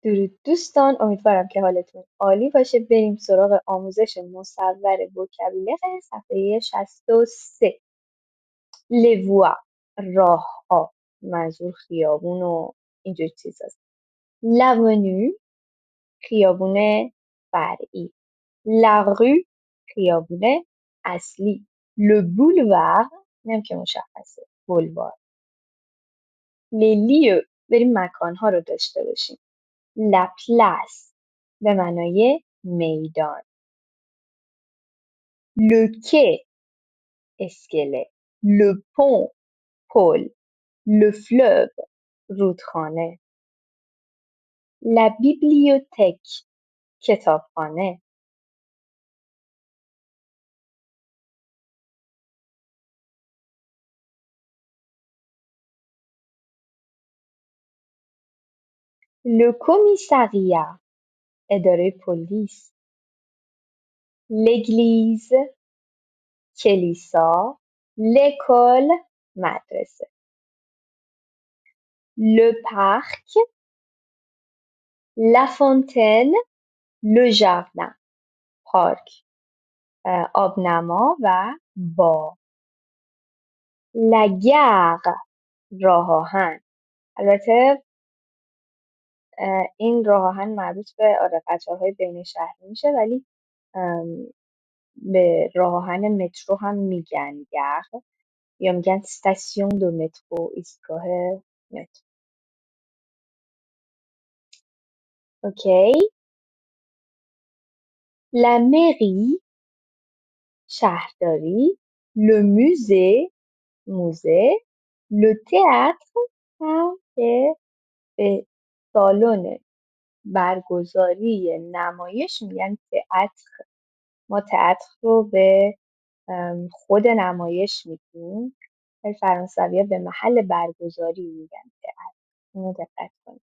درود دوستان، امیدوارم که حالتون عالی باشه. بریم سراغ آموزش مصور وکبولر صفحه 63. لووا، راه ها، منظور خیابون و اینجور چیز هست. لونو، خیابون فرعی. لاغو، خیابون اصلی. لبولوار، نم که مشخصه، بولوار. لیلیو، بریم مکانها رو داشته باشیم. لپلس، به معنای میدان. لوکه، اسکله. لپون، پل. لفلوب، رودخانه. لبیبلیوتک، کتابخانه. لوکومیسریا، اداره پلیس. لگلیز، کلیسا. لکل، مدرسه. لپارک، لافونتن، لوژاردن، پارک، آبنما و باغ. لگر، راه آهن. البته این راه آهن مربوط به قطارهای بین شهری میشه، ولی به راه آهن مترو هم میگن گر، یا میگن ستاسیون دو مترو، ایستگاه مترو. اوکی. لمری، شهرداری. لموزه، موزه. لوتئاتر، هم که به سالن برگزاری نمایش میگن تئاتر. ما تئاتر رو به خود نمایش میگیم، ولی فرانسوی‌ها به محل برگزاری میگن تئاتر. اینو دقت کنید.